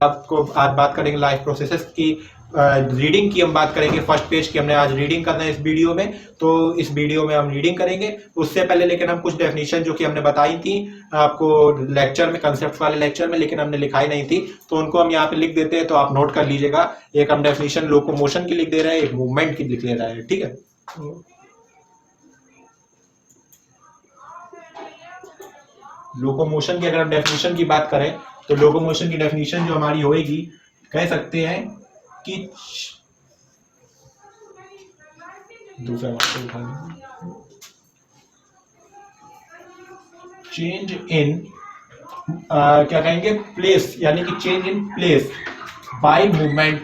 आपको आज बात करेंगे लाइफ प्रोसेसेस की। रीडिंग की हम बात करेंगे, फर्स्ट पेज की हमने आज रीडिंग करना है इस वीडियो में, तो इस वीडियो में हम रीडिंग करेंगे। उससे पहले लेकिन हम कुछ डेफिनेशन जो कि हमने बताई थी आपको लेक्चर में, कंसेप्ट वाले लेक्चर में, लेकिन हमने लिखाई नहीं थी, तो उनको हम यहाँ पे लिख देते हैं, तो आप नोट कर लीजिएगा। एक हम डेफिनेशन लोकोमोशन की लिख दे रहे हैं, एक मूवमेंट की लिख ले रहा है, ठीक है। लोकोमोशन की अगर हम डेफिनेशन की बात करें तो लोकोमोशन की डेफिनेशन जो हमारी होएगी, कह सकते हैं कि दूसरा चेंज इन क्या कहेंगे, प्लेस, यानी कि change in place by movement,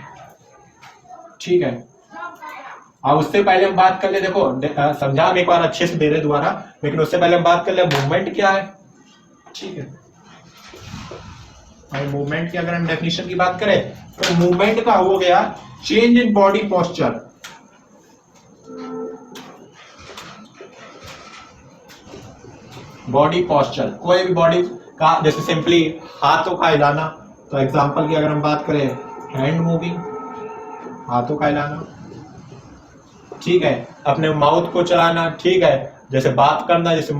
ठीक है। अब उससे पहले हम बात कर ले, देखो समझा हम एक बार अच्छे से दे रहे दोबारा, लेकिन उससे पहले हम बात कर ले मूवमेंट क्या है, ठीक है। मूवमेंट की अगर हम डेफिनेशन की बात करें तो मूवमेंट का हो गया change in body posture, body posture कोई भी बॉडी का, जैसे सिंपली हाथों का हिलाना, तो एग्जांपल की अगर हम बात करें हैंड मूविंग, हाथों का हिलाना, ठीक है। अपने माउथ को चलाना, ठीक है, जैसे बात करना, जैसे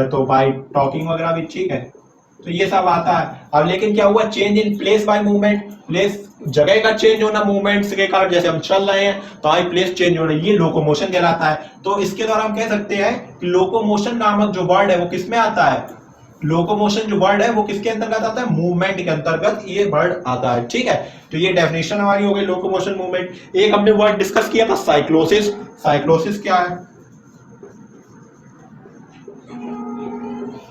तो बाय टॉकिंग वगैरह भी, ठीक है। तो ये सब आता है। अब लेकिन क्या हुआ, change in place by movement, place जगह का चेंज होना मूवमेंट्स के कारण, जैसे हम चल रहे हैं तो हमारी प्लेस चेंज हो रही है, ये लोकोमोशन कहलाता है। तो इसके द्वारा हम कह सकते हैं कि लोकोमोशन नामक जो वर्ड है वो किसमें आता है, लोकोमोशन जो वर्ड है वो किसके अंतर्गत आता है, मूवमेंट के अंतर्गत ये वर्ड आता है, ठीक है। तो ये डेफिनेशन हमारी हो गई लोकोमोशन मूवमेंट। एक हमने वर्ड डिस्कस किया था साइक्लोसिस, साइक्लोसिस क्या है,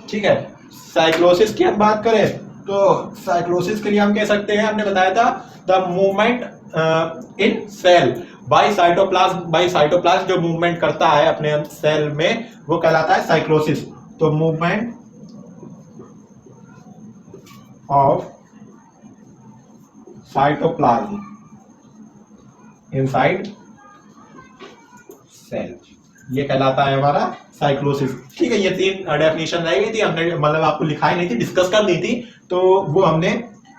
ठीक है। साइक्लोसिस की हम बात करें तो साइक्लोसिस के लिए हम कह सकते हैं, हमने बताया था the movement in cell by cytoplasm जो मूवमेंट करता है अपने सेल में वो कहलाता है साइक्लोसिस। तो movement of cytoplasm inside cell, ये कहलाता है हमारा साइक्लोसिस, ठीक है। ये तीन डेफिनेशन रह गई थी, हमने मतलब आपको लिखाई नहीं थी, डिस्कस कर दी थी, तो वो हमने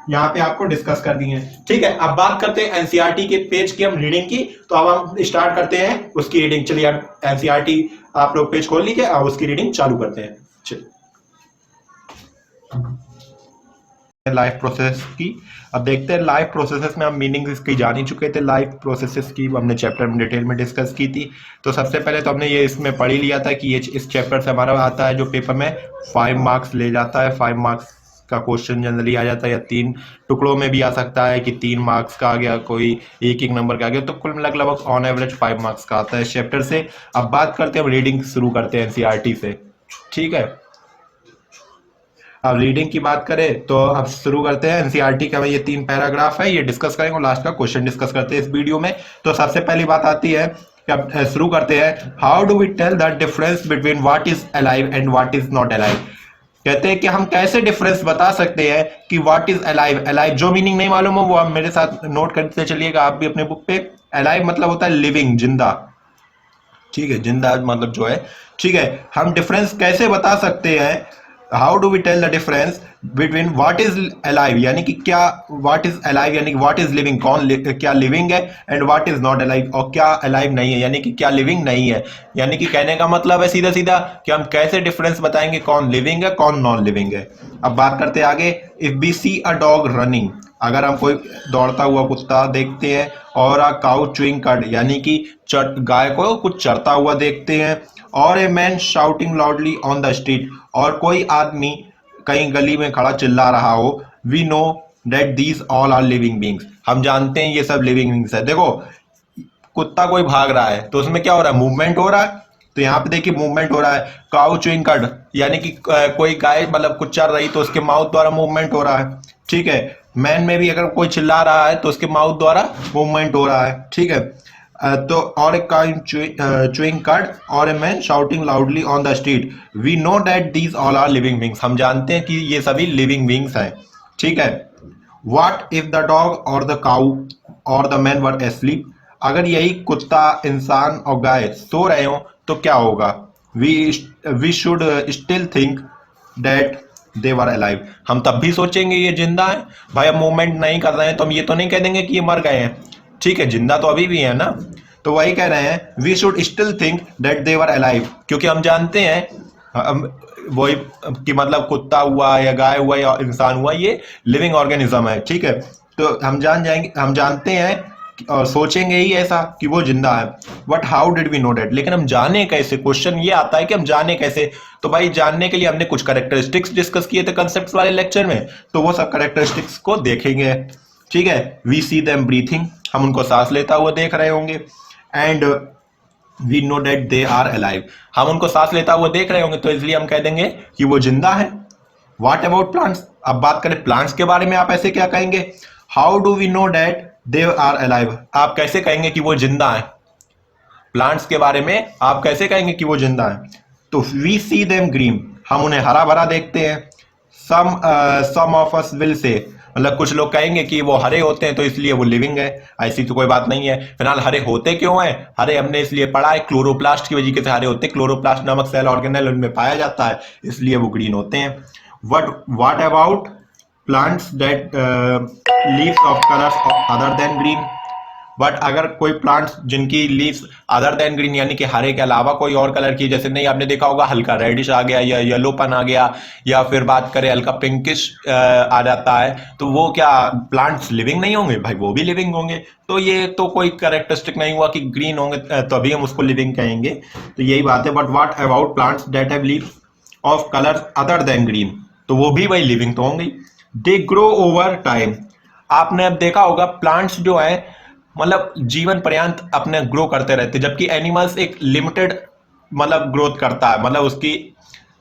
यहाँ पे आपको डिस्कस कर दी है, ठीक है। अब बात करते हैं एनसीईआरटी के पेज की हम रीडिंग की, तो अब हम स्टार्ट करते हैं उसकी रीडिंग। चलिए एनसीईआरटी आप लोग पेज खोल लीजिए, अब उसकी रीडिंग चालू करते हैं। चलिए लाइफ प्रोसेस की अब देखते हैं। लाइफ प्रोसेसेस में हम मीनिंग इसकी जान ही चुके थे, लाइफ प्रोसेसेस की हमने चैप्टर में डिटेल में डिस्कस की थी। तो सबसे पहले तो हमने ये इसमें पढ़ ही लिया था कि ये इस चैप्टर से हमारा आता है जो पेपर में 5 मार्क्स ले जाता है, 5 मार्क्स का क्वेश्चन जनरली आ जाता है, या 3 टुकड़ों में भी आ सकता है कि 3 मार्क्स का आ गया, कोई एक नंबर का आ गया, तो कुल मिलाकर लगभग ऑन एवरेज 5 मार्क्स का आता है इस चैप्टर से। अब बात करते हैं, हम रीडिंग शुरू करते हैं एनसीईआरटी से, ठीक है। अब रीडिंग की बात करें तो अब शुरू करते हैं एनसीईआरटी का। ये 3 पैराग्राफ है, ये डिस्कस करेंगे और लास्ट का क्वेश्चन डिस्कस करते हैं इस वीडियो में। तो सबसे पहली बात आती है, अब शुरू करते हैं, how do we tell the difference between what is alive and what is not alive. कहते हैं कि हम कैसे डिफरेंस बता सकते हैं कि व्हाट इज अलाइव, अलाइव जो मीनिंग नहीं मालूम हो वो आप मेरे साथ नोट करते चलिएगा आप भी अपने बुक पे। अलाइव मतलब होता है लिविंग, जिंदा, ठीक है, जिंदा मतलब जो है, ठीक है। हम डिफरेंस कैसे बता सकते हैं, how do we tell the difference between what is alive, यानी कि क्या व्हाट इज अलाइव, यानी कि व्हाट इज लिविंग, क्या लिविंग है, and what is not alive, और क्या अलाइव नहीं है, यानी कि क्या लिविंग नहीं है। यानी कि कहने का मतलब है सीधा सीधा कि हम कैसे डिफरेंस बताएंगे कौन लिविंग है कौन नॉन लिविंग है। अब बात करते हैं आगे, if we see a dog running, अगर हम कोई दौड़ता हुआ कुत्ता देखते हैं, और अ काउ च्यूइंग कड, यानी कि गाय को कुछ चरता हुआ देखते हैं, और a man shouting loudly on the street, और कोई आदमी कहीं गली में खड़ा चिल्ला रहा हो, we know that these all are living beings, हम जानते हैं ये सब लिविंग बींग्स है। देखो कुत्ता कोई भाग रहा है तो उसमें क्या हो रहा है, मूवमेंट हो रहा है, तो यहाँ पे देखिए मूवमेंट हो रहा है। काउ च्यूइंग कड, यानी कि कोई गाय मतलब कुछ चल रही तो उसके माउथ द्वारा मूवमेंट हो रहा है, ठीक है। मैन में भी अगर कोई चिल्ला रहा है तो उसके माउथ द्वारा मूवमेंट हो रहा है, ठीक है। तो और एक काइन चुइंग कट और a man shouting loudly on the street, we know that these all are living beings, हम जानते हैं कि ये सभी लिविंग बींग्स हैं, ठीक है। व्हाट इफ द डॉग और द काउ और द मैन वर एस्लीप, अगर यही कुत्ता इंसान और गाय सो रहे हो तो क्या होगा, we should still think that they were alive, हम तब भी सोचेंगे ये जिंदा है। भाई अब मूवमेंट नहीं कर रहे हैं तो हम ये तो नहीं कह देंगे कि ये मर गए हैं, ठीक है, जिंदा तो अभी भी है ना। तो वही कह रहे हैं we should still think that they were alive, क्योंकि हम जानते हैं वही कि मतलब कुत्ता हुआ या गाय हुआ या इंसान हुआ ये लिविंग ऑर्गेनिज्म है, ठीक है। तो हम हम जानते हैं और सोचेंगे ही ऐसा कि वो जिंदा है। But how did we know that, लेकिन हम जाने कैसे, क्वेश्चन ये आता है कि हम जाने कैसे। तो भाई जानने के लिए हमने कुछ कैरेक्टरिस्टिक्स डिस्कस किए थे कंसेप्ट वाले लेक्चर में, तो वो सब कैरेक्टरिस्टिक्स को देखेंगे, ठीक है। वी सी देम ब्रीथिंग, हम उनको सांस लेता हुआ देख रहे होंगे। And we know that they are alive, हम उनको सांस लेता हुआ देख रहे होंगे तो इसलिए हम कह देंगे कि वो जिंदा है। व्हाट अबाउट प्लांट्स, अब बात करें प्लांट्स के बारे में, आप ऐसे क्या कहेंगे, how do we know that they are alive, आप कैसे कहेंगे कि वो जिंदा है। प्लांट्स के बारे में आप कैसे कहेंगे कि वो जिंदा है, तो वी सी देम ग्रीन, हम उन्हें हरा भरा देखते हैं। सम ऑफ अस विल से, मतलब कुछ लोग कहेंगे कि वो हरे होते हैं तो इसलिए वो लिविंग है, ऐसी तो कोई बात नहीं है। फिलहाल हरे होते क्यों हैं, हरे हमने इसलिए पढ़ा है क्लोरोप्लास्ट की वजह से हरे होते हैं, क्लोरोप्लास्ट नामक सेल ऑर्गेनेल उनमें पाया जाता है इसलिए वो ग्रीन होते हैं। What about plants that leaves of colours other than green, but अगर कोई प्लांट्स जिनकी लीव्स अदर देन ग्रीन यानी कि हरे के अलावा कोई और कलर की, जैसे नहीं आपने देखा होगा हल्का रेडिश आ गया या येलोपन आ गया, या फिर बात करें हल्का पिंकिश आ जाता है, तो वो क्या प्लांट्स लिविंग नहीं होंगे, भाई वो भी लिविंग होंगे। तो ये तो कोई कैरेक्टरिस्टिक नहीं हुआ कि ग्रीन होंगे तभी हम उसको लिविंग कहेंगे, तो यही बात है। But what about plants that have leaves of colour other than green, तो वो भी भाई लिविंग तो होंगे। दे ग्रो ओवर टाइम, आपने अब देखा होगा प्लांट्स जो है मतलब जीवन पर्यंत अपने ग्रो करते रहते, जबकि एनिमल्स एक लिमिटेड मतलब ग्रोथ करता है, मतलब उसकी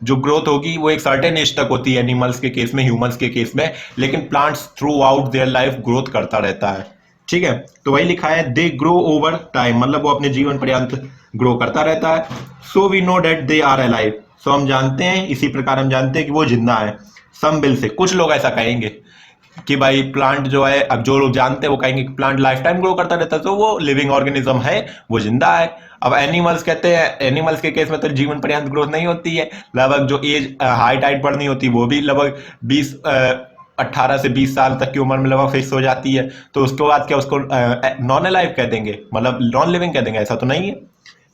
जो ग्रोथ होगी वो एक सर्टेन एज तक होती है एनिमल्स के केस में, ह्यूमंस के केस में, लेकिन plants through out their life growth करता रहता है, ठीक है। तो वही लिखा है दे ग्रो ओवर टाइम, मतलब वो अपने जीवन पर्यंत ग्रो करता रहता है। So we know that they are alive, so हम जानते हैं, इसी प्रकार हम जानते हैं कि वो जिंदा है। सम विल से, कुछ लोग ऐसा कहेंगे कि भाई प्लांट जो है, अब जो लोग जानते हैं वो कहेंगे कि प्लांट लाइफ टाइम ग्रो करता रहता है तो वो लिविंग ऑर्गेनिज्म है, वो जिंदा है। अब एनिमल्स कहते हैं, एनिमल्स के केस में तो जीवन पर्यंत ग्रोथ नहीं होती है, लगभग जो एज हाइट हाइट बढ़नी होती है वो भी लगभग 18 से 20 साल तक की उम्र में लगभग फिक्स हो जाती है, तो उसके बाद क्या उसको नॉन अलाइव कह देंगे, मतलब नॉन लिविंग कह देंगे, ऐसा तो नहीं है।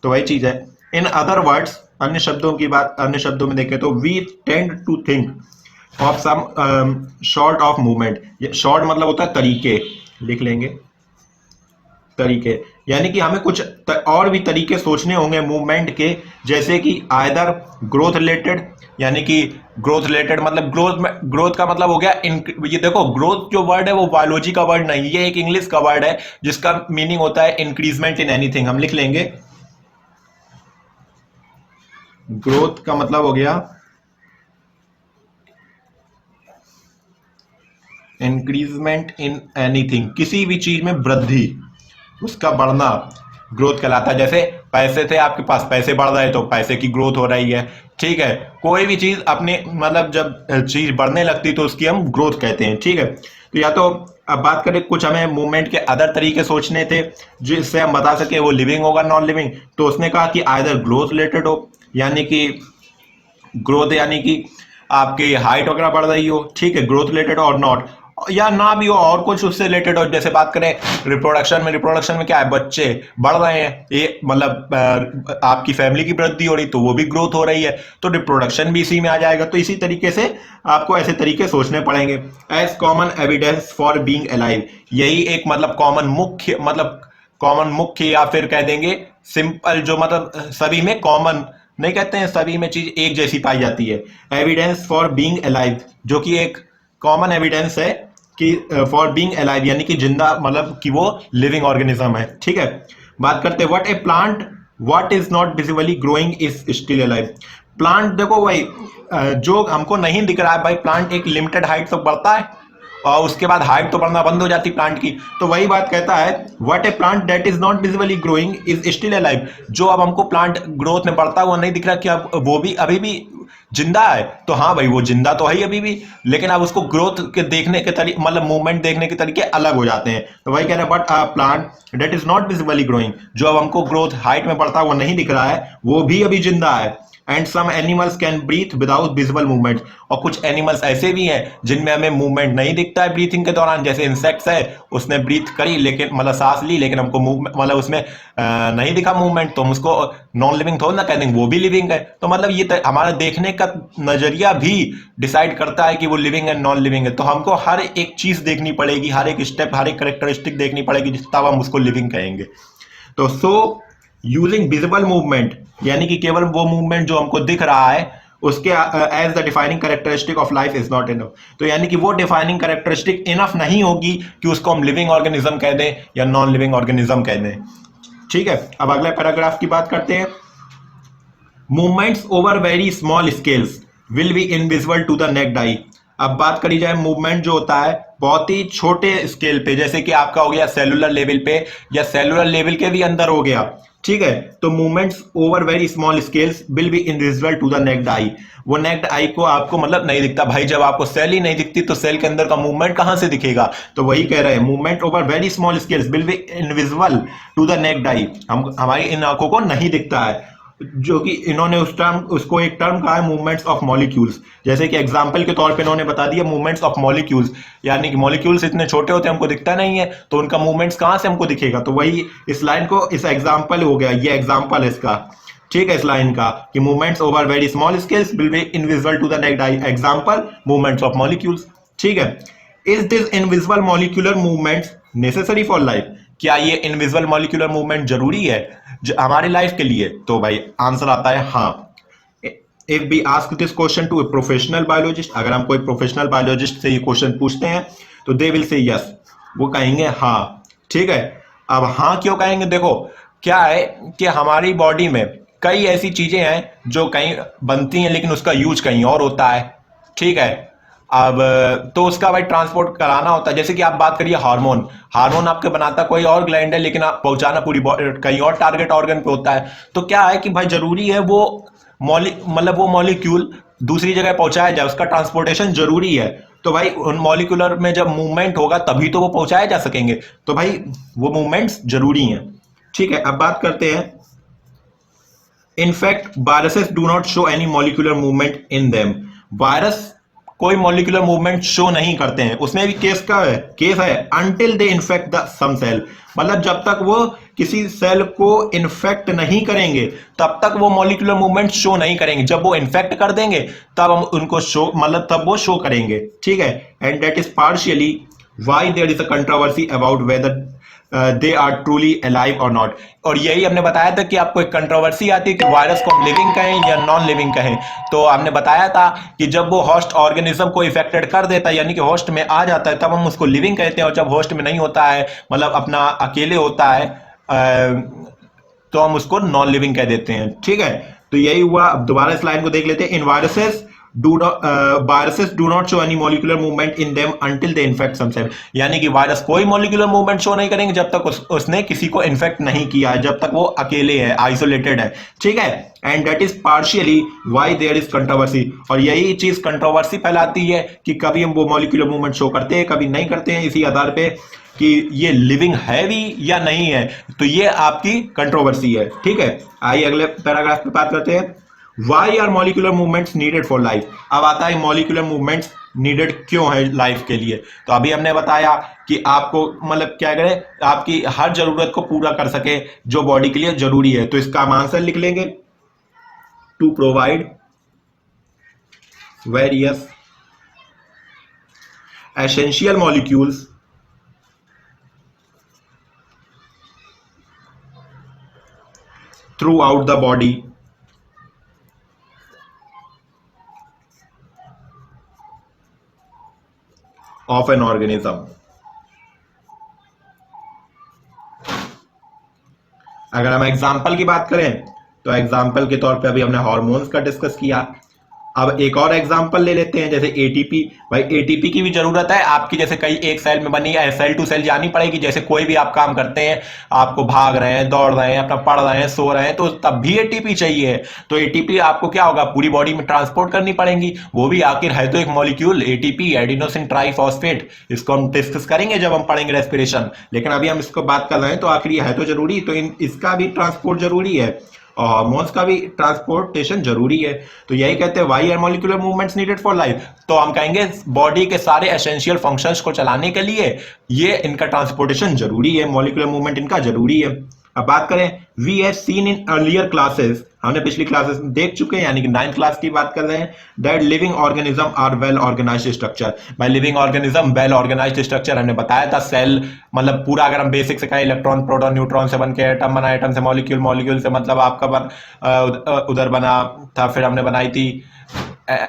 तो वही चीज है। इन अदर वर्ड्स, अन्य शब्दों की बात, अन्य शब्दों में देखें तो we tend to think of some sort of movement, sort मतलब होता है तरीके, लिख लेंगे तरीके, यानी कि हमें कुछ और भी तरीके सोचने होंगे मूवमेंट के, जैसे कि आइदर ग्रोथ रिलेटेड, यानी कि ग्रोथ रिलेटेड मतलब ग्रोथ का मतलब हो गया ये देखो ग्रोथ जो वर्ड है वो बायोलॉजी का वर्ड नहीं, ये एक इंग्लिश का वर्ड है जिसका मीनिंग होता है इंक्रीजमेंट इन एनीथिंग। हम लिख लेंगे ग्रोथ का मतलब हो गया इंक्रीजमेंट इन एनीथिंग, किसी भी चीज में वृद्धि, उसका बढ़ना ग्रोथ कहलाता है। जैसे पैसे थे आपके पास, पैसे बढ़ रहे तो पैसे की ग्रोथ हो रही है, ठीक है। कोई भी चीज अपने मतलब जब चीज बढ़ने लगती तो उसकी हम ग्रोथ कहते हैं, ठीक है। तो या तो अब बात करें कुछ हमें मूवमेंट के अदर तरीके सोचने थे जिससे हम बता सके वो लिविंग होगा नॉन लिविंग, तो उसने कहा कि आइदर ग्रोथ रिलेटेड हो, यानी कि ग्रोथ यानी कि आपकी हाइट वगैरह बढ़ रही हो, ठीक है, ग्रोथ रिलेटेड, और नॉट, या ना भी हो और कुछ उससे रिलेटेड हो। जैसे बात करें रिप्रोडक्शन में क्या है, बच्चे बढ़ रहे हैं, ये मतलब आपकी फैमिली की वृद्धि हो रही तो वो भी ग्रोथ हो रही है, तो रिप्रोडक्शन भी इसी में आ जाएगा। तो इसी तरीके से आपको ऐसे तरीके सोचने पड़ेंगे। As common evidence for being alive, यही एक मतलब कॉमन मुख्य या फिर कह देंगे सिंपल, जो मतलब सभी में कॉमन नहीं कहते हैं, सभी में चीज एक जैसी पाई जाती है। एविडेंस फॉर बीइंग अलाइव, जो कि एक कॉमन एविडेंस है कि फॉर बीइंग अलाइव यानी कि जिंदा, मतलब कि वो लिविंग ऑर्गेनिज्म है, ठीक है। बात करते हैं what A plant what is not visibly growing is still alive. Plant देखो भाई जो हमको नहीं दिख रहा है भाई, प्लांट एक लिमिटेड हाइट तक बढ़ता है और उसके बाद हाइट तो बढ़ना बंद हो जाती प्लांट की। तो वही बात कहता है what A plant that is not visibly growing is still alive, जो अब हमको प्लांट ग्रोथ में बढ़ता हुआ नहीं दिख रहा कि अब वो भी अभी भी जिंदा है तो हाँ भाई वो जिंदा तो है ही अभी भी, लेकिन अब उसको ग्रोथ के देखने के तरीके मतलब मूवमेंट देखने के तरीके अलग हो जाते हैं। तो वही कह रहे हैं but plant that is not visibly growing, जो अब हमको ग्रोथ हाइट में बढ़ता हुआ नहीं दिख रहा है वो भी अभी जिंदा है। And some animals can breathe without visible movement, और कुछ एनिमल्स ऐसे भी हैं जिनमें हमें मूवमेंट नहीं दिखता है ब्रीथिंग के दौरान, जैसे इंसेक्ट्स है उसने ब्रीथ करी लेकिन मतलब सांस ली लेकिन हमको मूवमेंट मतलब उसमें नहीं दिखा मूवमेंट, तो हम उसको नॉन लिविंग थोड़ा ना कह देंगे, वो भी लिविंग है। तो मतलब ये हमारा देखने का नजरिया भी डिसाइड करता है कि वो लिविंग है नॉन लिविंग है। तो हमको हर एक चीज देखनी पड़ेगी, हर एक स्टेप हर एक करेक्टरिस्टिक देखनी पड़ेगी तब हम उसको लिविंग कहेंगे। तो सो यूजिंग विजिबल मूवमेंट यानी कि केवल वो मूवमेंट जो हमको दिख रहा है उसके as the defining characteristic of life is not enough, तो यानी कि वो डिफाइनिंग कैरेक्टरिस्टिक इनफ नहीं होगी कि उसको हम लिविंग ऑर्गेनिज्म कह दें या नॉन लिविंग ऑर्गेनिज्म कह दें। ठीक है, अब अगले पैराग्राफ की बात करते हैं। Movements over very small scales will be invisible to the naked eye. अब बात करी जाए मूवमेंट जो होता है बहुत ही छोटे स्केल पे, जैसे कि आपका हो गया सेलुलर लेवल पे या सेलुलर लेवल के भी अंदर हो गया, ठीक है, तो movements over very small scales will be invisible to the naked eye. वो नेक्ड आई को आपको मतलब नहीं दिखता भाई, जब आपको सेल ही नहीं दिखती तो सेल के अंदर का मूवमेंट कहां से दिखेगा। तो वही कह रहे हैं movement over very small scales will be invisible to the naked eye, हम हमारी इन आंखों को नहीं दिखता है। जो कि इन्होंने उसको एक टर्म कहा है मूवमेंट्स ऑफ मॉलिक्यूल्स, जैसे कि एग्जांपल के तौर पे इन्होंने बता दिया मूवमेंट्स ऑफ मॉलिक्यूल्स, यानी कि मॉलिक्यूल्स इतने छोटे होते हैं हमको दिखता नहीं है तो उनका मूवमेंट्स कहां से हमको दिखेगा। तो वही इस लाइन को इस एग्जांपल हो गया, ये एग्जांपल है इसका, ठीक है, इस लाइन का कि movements over very small scales will be invisible to the naked eye, example movements of molecules. ठीक है, is this invisible molecular movements necessary for life, क्या ये इनविजिबल मॉलिक्यूलर मूवमेंट जरूरी है हमारी लाइफ के लिए। तो भाई आंसर आता है हाँ। If we ask this question to a professional biologist, अगर हम कोई प्रोफेशनल बायोलॉजिस्ट से ये क्वेश्चन पूछते हैं तो दे विल से यस, वो कहेंगे हाँ। ठीक है, अब हाँ क्यों कहेंगे, देखो क्या है कि हमारी बॉडी में कई ऐसी चीजें हैं जो कहीं बनती हैं लेकिन उसका यूज कहीं और होता है। ठीक है, अब तो उसका भाई ट्रांसपोर्ट कराना होता है, जैसे कि आप बात करिए हार्मोन, हार्मोन आपके बनाता कोई और ग्लैंड है लेकिन आप पहुंचाना पूरी कहीं और टारगेट ऑर्गन पे होता है। तो क्या है कि भाई जरूरी है वो मतलब वो मॉलिक्यूल दूसरी जगह पहुंचाया जाए, उसका ट्रांसपोर्टेशन जरूरी है। तो भाई उन मॉलिक्यूलर में जब मूवमेंट होगा तभी तो वो पहुंचाए जा सकेंगे, तो भाई वो मूवमेंट्स जरूरी हैं। ठीक है, अब बात करते हैं in fact viruses do not show any molecular movement in them, virus कोई मॉलिक्यूलर मूवमेंट शो नहीं करते हैं, उसमें भी केस है until they infect the some cell, मतलब जब तक वो किसी सेल को इन्फेक्ट नहीं करेंगे तब तक वो मॉलिक्यूलर मूवमेंट शो नहीं करेंगे, जब वो इन्फेक्ट कर देंगे तब हम उनको शो मतलब तब वो शो करेंगे। ठीक है, and that is partially why there is a controversy about whether they are truly alive और नॉट। और यही हमने बताया था कि आपको एक कंट्रोवर्सी आती है कि वायरस को हम लिविंग कहें या नॉन लिविंग कहें। तो हमने बताया था कि जब वो होस्ट ऑर्गेनिज्म को इफेक्टेड कर देता है यानी कि होस्ट में आ जाता है तब हम उसको लिविंग कहते हैं, और जब होस्ट में नहीं होता है मतलब अपना अकेले होता है तो हम उसको नॉन लिविंग कह देते हैं। ठीक है, तो यही हुआ। अब दोबारा इस लाइन को देख लेते हैं। इन viruses viruses do not show any molecular movement in them until they infect some cell, यानी कि वायरस कोई मॉलिक्यूलर मूवमेंट शो नहीं करेंगे जब तक उसने किसी को इन्फेक्ट नहीं किया है, जब तक वो अकेले है आइसोलेटेड है। ठीक है, and that is partially why there is controversy, और यही चीज कंट्रोवर्सी फैलाती है कि कभी हम वो मॉलिक्यूलर मूवमेंट शो करते हैं कभी नहीं करते हैं, इसी आधार पे कि ये लिविंग है भी या नहीं है। तो ये आपकी कंट्रोवर्सी है। ठीक है, आइए अगले पैराग्राफ पे बात करते हैं। Why are molecular movements needed for life? अब आता है molecular movements needed क्यों है लाइफ के लिए। तो अभी हमने बताया कि आपको मतलब क्या करें आपकी हर जरूरत को पूरा कर सके जो बॉडी के लिए जरूरी है। तो इसका हम आंसर लिख लेंगे, to provide various essential molecules throughout the body of an organism. अगर हम एग्जाम्पल की बात करें तो एग्जाम्पल के तौर पे अभी हमने हार्मोन्स का डिस्कस किया, अब एक और एग्जांपल ले लेते हैं, जैसे एटीपी। भाई एटीपी की भी जरूरत है आपकी, जैसे कई एक सेल में बनी है, सेल टू सेल जानी पड़ेगी। जैसे कोई भी आप काम करते हैं, आपको भाग रहे हैं, दौड़ रहे हैं, अपना पढ़ रहे हैं, सो रहे हैं, तो तब भी एटीपी चाहिए। तो एटीपी आपको क्या होगा, पूरी बॉडी में ट्रांसपोर्ट करनी पड़ेगी। वो भी आखिर है तो एक मॉलिक्यूल, एटीपी, एडिनोसिन ट्राइफॉस्फेट। इसको हम डिस्कस करेंगे जब हम पढ़ेंगे रेस्पिरेशन, लेकिन अभी हम इसको बात कर रहे हैं। तो आखिर ये है तो जरूरी, तो इसका भी ट्रांसपोर्ट जरूरी है और हार्मोन्स का भी ट्रांसपोर्टेशन जरूरी है। तो यही कहते हैं why are molecular movements needed for life. तो हम कहेंगे बॉडी के सारे एसेंशियल फंक्शंस को चलाने के लिए ये इनका ट्रांसपोर्टेशन जरूरी है, मॉलिक्यूलर मूवमेंट इनका जरूरी है। अब बात करें, we have seen in earlier classes, हमने पिछली क्लासेस में देख चुके हैं, यानी कि 9th क्लास की बात कर रहे हैं, that living organism are well organised structure. By living organism well organised structure हमने बताया था, सेल मतलब पूरा, अगर हम बेसिक से कहें, इलेक्ट्रॉन प्रोटॉन न्यूट्रॉन से बन के एटम बना, एटम से मॉलिक्यूल, मॉलिक्यूल से मतलब आपका उधर बना था, फिर हमने बनाई थी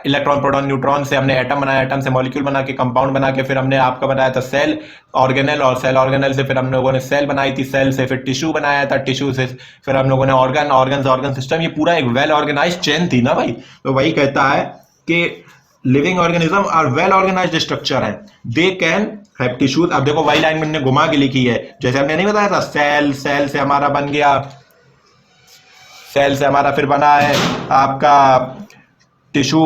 इलेक्ट्रॉन प्रोटॉन न्यूट्रॉन से हमने एटम बनाया, एटम से मॉलिक्यूल बना के कंपाउंड बना के फिर हमने आपका बनाया था सेल ऑर्गेनल, और सेल ऑर्गेनल से फिर हम लोगों ने सेल बनाई थी, सेल से फिर टिश्यू बनाया था, टिश्यू से फिर हम लोगों ने ऑर्गन, ऑर्गन से ऑर्गन सिस्टम। ये पूरा एक वेल ऑर्गेनाइज्ड चेन थी ना भाई। तो वही कहता है कि living organism are well organised structure है, दे कैन हैव टिश्यूज। अब देखो वही लाइन मैंने घुमा के लिखी है, जैसे हमने नहीं बताया था सेल, सेल से हमारा बन गया, सेल से हमारा फिर बना है आपका टिश्यू,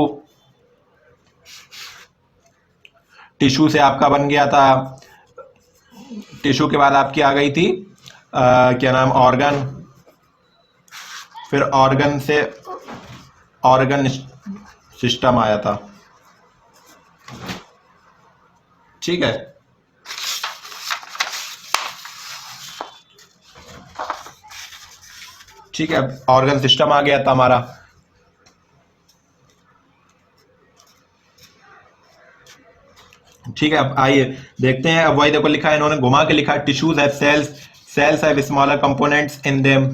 टिश्यू से आपका बन गया था, टिश्यू के बाद आपकी आ गई थी क्या नाम, ऑर्गन, फिर ऑर्गन से ऑर्गन सिस्टम आया था। ठीक है, ठीक है, ऑर्गन सिस्टम आ गया था हमारा। ठीक है, अब आइए देखते हैं। अब वही देखो लिखा है, इन्होंने घुमा के लिखा है, tissues have cells, cells have smaller components in them.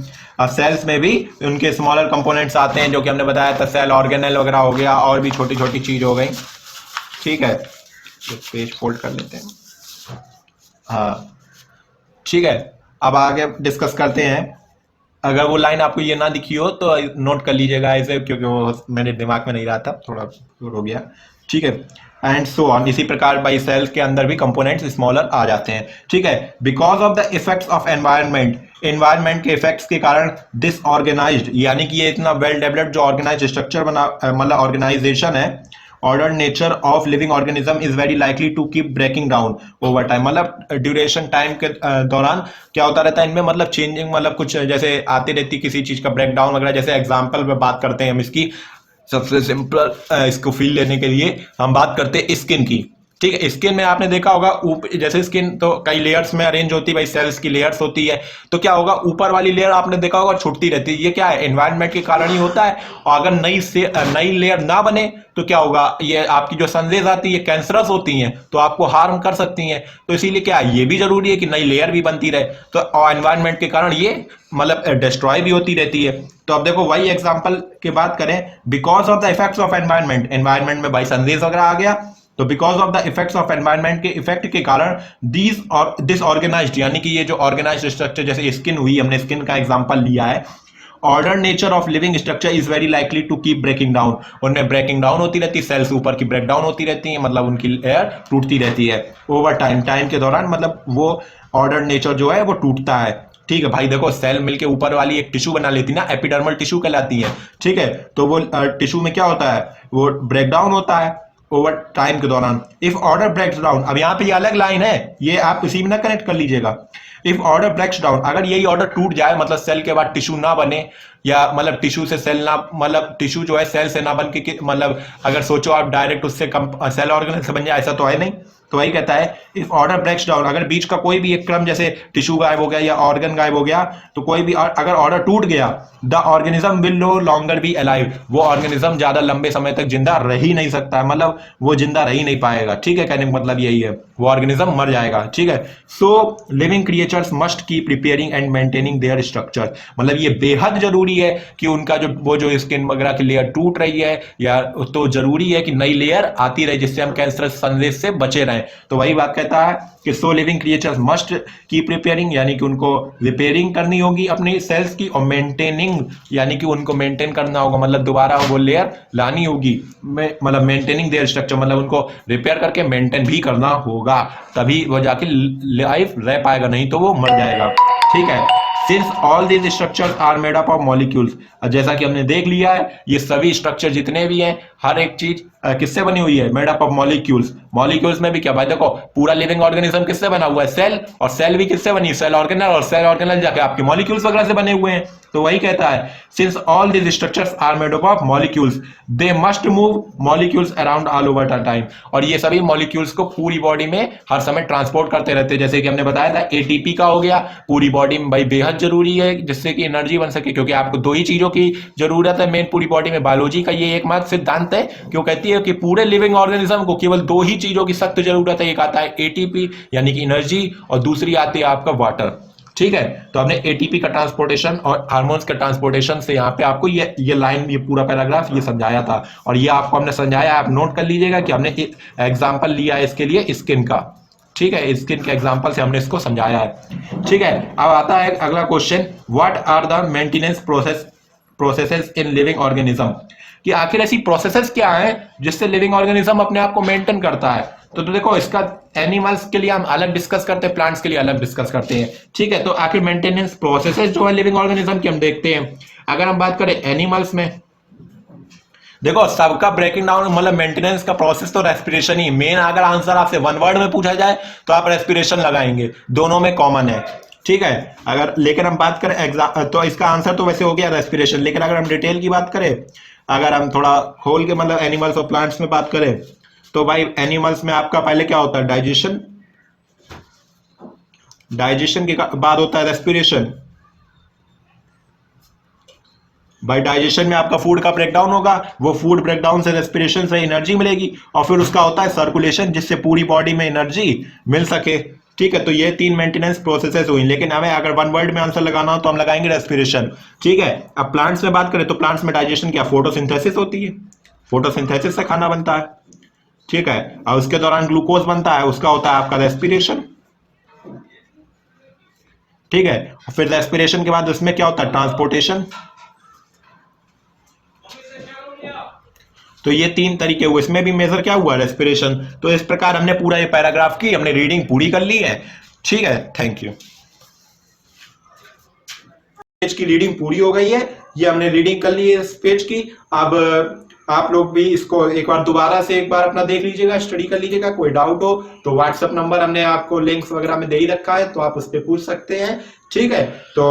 Cells में भी उनके स्मॉलर कंपोनेंट्स आते हैं, जो कि हमने बताया था, सेल ऑर्गेनल वगैरह हो गया, और भी छोटी छोटी चीज हो गई। ठीक है, तो पेज फोल्ड कर लेते हैं। हाँ ठीक है, अब आगे डिस्कस करते हैं। अगर वो लाइन आपको ये ना दिखी हो तो नोट कर लीजिएगा ऐसे, क्योंकि वो मेरे दिमाग में नहीं रहा था, थोड़ा हो गया। ठीक है, एंड सो ऑन, इसी प्रकार बाई सेल्स के अंदर भी कंपोनेंट्स स्मॉलर आ जाते हैं। ठीक है, because of the effects of environment, environment के इफेक्ट्स के कारण डिसऑर्गेनाइज्ड, यानी कि ये इतना वेल डेवलप्ड जो ऑर्गेनाइज्ड स्ट्रक्चर बना, मतलब ऑर्गेनाइजेशन है, order nature of living organism is very likely to keep breaking down over time. मतलब ड्यूरेशन टाइम के दौरान क्या होता रहता है इनमें, मतलब चेंजिंग, मतलब कुछ जैसे आती रहती किसी चीज का ब्रेक डाउन वगैरह। जैसे एग्जांपल में बात करते हैं हम इसकी, सबसे सिंपल इसको फील लेने के लिए हम बात करते हैं स्किन की। ठीक है, स्किन में आपने देखा होगा ऊपर, जैसे स्किन तो कई लेयर्स में अरेंज होती है भाई, सेल्स की लेयर्स होती है। तो क्या होगा, ऊपर वाली लेयर आपने देखा होगा छूटती रहती है, ये क्या है, एनवायरनमेंट के कारण ही होता है। और अगर नई लेयर ना बने तो क्या होगा, ये आपकी जो सनरेज आती है कैंसरस होती हैं, तो आपको हार्म कर सकती हैं। तो इसीलिए क्या है, ये भी जरूरी है कि नई लेयर भी बनती रहे। तो एनवायरनमेंट के कारण ये मतलब डिस्ट्रॉय भी होती रहती है। तो अब देखो वही एग्जांपल की बात करें, because of the effects of environment, environment में भाई सनरेज वगैरह आ गया, तो because of the effects of environment के इफेक्ट के कारण दीज और डिसऑर्गेनाइज्ड, यानी कि ये जो ऑर्गेनाइज्ड स्ट्रक्चर, जैसे स्किन हुई, हमने स्किन का एग्जांपल लिया है, order nature of living structure is very likely to keep breaking down. उनमें ब्रेकिंग डाउन होती रहती है, सेल्स ऊपर की ब्रेक डाउन होती रहती है, मतलब उनकी लेयर टूटती रहती है ओवर टाइम, टाइम के दौरान, मतलब वो ऑर्डर नेचर जो है वो टूटता है। ठीक है भाई, देखो सेल मिलके ऊपर वाली एक टिश्यू बना लेती ना, एपिडर्मल टिश्यू कहलाती है। ठीक है, तो वो टिश्यू में क्या होता है, वो ब्रेक डाउन होता है ओवर टाइम के दौरान। इफ ऑर्डर ब्रेक्स डाउन, अब यहाँ पे ये अलग लाइन है, ये आप इसी में ना कनेक्ट कर लीजिएगा। इफ ऑर्डर ब्रेक्स डाउन, अगर यही ऑर्डर टूट जाए, मतलब सेल के बाद टिश्यू ना बने, या मतलब टिश्यू से सेल ना, मतलब टिश्यू जो है सेल से ना बन के, मतलब अगर सोचो आप डायरेक्ट उससे सेल ऑर्गेनल से बन जाए, ऐसा तो है नहीं। तो वही कहता है, इफ ऑर्डर ब्रेक्स डाउन, अगर बीच का कोई भी एक क्रम, जैसे टिश्यू गायब हो गया या ऑर्गन गायब हो गया, तो कोई भी अगर ऑर्डर टूट गया, the organism will no longer be alive, वो ऑर्गेनिज्म ज्यादा लंबे समय तक जिंदा रह ही नहीं सकता है, मतलब वो जिंदा रह ही नहीं पाएगा। ठीक है, कहने का मतलब यही है, वो ऑर्गेनिज्म मर जाएगा। ठीक है, so living creature creatures must keep repairing and maintaining their structure, मतलब ये बेहद जरूरी है कि उनका जो स्किन वगैरह की लेयर टूट रही है या तो जरूरी है कि नई लेयर आती रहे जिससे हम कैंसर सनरेज से बचे रहें। तो वही बात कहता है कि so living creatures must keep repairing, यानी कि उनको रिपेयरिंग करनी होगी अपनी सेल्स की, और मेंटेनिंग यानी कि उनको मेंटेन करना होगा, मतलब दोबारा वो लेयर लानी होगी, मतलब मेंटेनिंग देयर स्ट्रक्चर मतलब उनको रिपेयर करके मेंटेन भी करना होगा, तभी वो जाके लाइफ रह पाएगा, नहीं तो वो मर जाएगा। ठीक है, since all these structures are made up of molecules, जैसा कि हमने देख लिया है ये सभी स्ट्रक्चर जितने भी हैं हर एक चीज किससे बनी हुई है, made up of molecules. Molecules में भी क्या भाई देखो पूरा लिविंग ऑर्गेनिज्म किससे बना हुआ है, सेल, और सेल भी किससे बनी, सेल ऑर्गेनल, और सेल ऑर्गेनल जाके आपके मॉलिक्यूल्स वगैरह से बने हुए हैं। तो वही कहता है since all these structures are made up of molecules they must move molecules around all over the time, और ये सभी मॉलिक्यूल्स को पूरी बॉडी में हर समय ट्रांसपोर्ट करते रहते हैं। जैसे कि हमने बताया था एटीपी का हो गया पूरी बॉडी में भाई बेहद जरूरी है जिससे कि एनर्जी बन सके, क्योंकि आपको दो ही चीजों की जरूरत है मेन पूरी बॉडी में। बायोलॉजी का ये एकमात्र सिद्धांत है क्यों कहती है कि पूरे लिविंग ऑर्गेनिज्म को केवल दो ही चीजों की सख्त जरूरत है, एक आता है एटीपी यानी कि एनर्जी, और दूसरी आती है आपका वाटर। ठीक है, तो हमने एटीपी का ट्रांसपोर्टेशन और हार्मोन्स का ट्रांसपोर्टेशन से यहाँ पे आपको ये लाइन, ये पूरा पैराग्राफ ये समझाया था, और ये आपको हमने समझाया, आप नोट कर लीजिएगा कि हमने एक एग्जाम्पल लिया है इसके लिए स्किन का। ठीक है, स्किन के एग्जाम्पल से हमने इसको समझाया है। ठीक है, अब आता है अगला question, what are the maintenance processes in living organism, कि आखिर ऐसी प्रोसेसेस क्या है जिससे लिविंग ऑर्गेनिज्म अपने आप को मेंटेन करता है। तो देखो इसका एनिमल्स के लिए हम अलग डिस्कस करते हैं, प्लांट्स के लिए अलग डिस्कस करते हैं। ठीक है, तो आखिर मेंटेनेंस प्रोसेसेस जो है लिविंग ऑर्गेनिज्म की हम देखते हैं। अगर हम बात करें एनिमल्स में, देखो सबका ब्रेकिंग डाउन मतलब मेंटेनेंस का प्रोसेस तो रेस्पिरेशन ही मेन। अगर आंसर आपसे वन वर्ड में पूछा जाए तो आप रेस्पिरेशन लगाएंगे, दोनों में कॉमन है। ठीक है, अगर लेकिन हम बात करें तो इसका आंसर तो वैसे हो गया रेस्पिरेशन, लेकिन अगर हम डिटेल की बात करें, अगर हम थोड़ा खोल के मतलब एनिमल्स और प्लांट्स में बात करें तो भाई एनिमल्स में आपका पहले क्या होता है, डाइजेशन, डाइजेशन के बाद होता है रेस्पिरेशन। भाई डाइजेशन में आपका फूड का ब्रेकडाउन होगा, वो फूड ब्रेकडाउन से रेस्पिरेशन से एनर्जी मिलेगी, और फिर उसका होता है सर्कुलेशन जिससे पूरी बॉडी में एनर्जी मिल सके। ठीक है, तो ये तीन मेंटेनेंस प्रोसेसेस हुई, लेकिन हमें अगर वन वर्ड में आंसर लगाना हो तो हम लगाएंगे रेस्पिरेशन। ठीक है, अब प्लांट्स में बात करें तो प्लांट्स में डाइजेशन क्या, फोटोसिंथेसिस होती है, फोटोसिंथेसिस से खाना बनता है। ठीक है, और उसके दौरान ग्लूकोज बनता है, उसका होता है आपका रेस्पिरेशन। ठीक है, फिर रेस्पिरेशन के बाद उसमें क्या होता है, ट्रांसपोर्टेशन। तो ये तीन तरीके हुए, इसमें भी मेजर क्या हुआ, रेस्पिरेशन। तो इस प्रकार हमने पूरा ये पैराग्राफ की हमने रीडिंग पूरी कर ली है। ठीक है, थैंक यू। पेज की रीडिंग पूरी हो गई है, ये हमने रीडिंग कर ली है इस पेज की। अब आप लोग भी इसको एक बार दोबारा से एक बार अपना देख लीजिएगा, स्टडी कर लीजिएगा। कोई डाउट हो तो व्हाट्सएप नंबर हमने आपको लिंक्स वगैरह में दे ही रखा है, तो आप उस पर पूछ सकते हैं। ठीक है, तो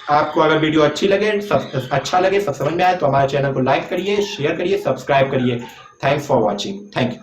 आपको अगर वीडियो अच्छी लगे, सब अच्छा लगे, सब समझ में आए तो हमारे चैनल को लाइक करिए, शेयर करिए, सब्सक्राइब करिए। Thanks for watching, thank you.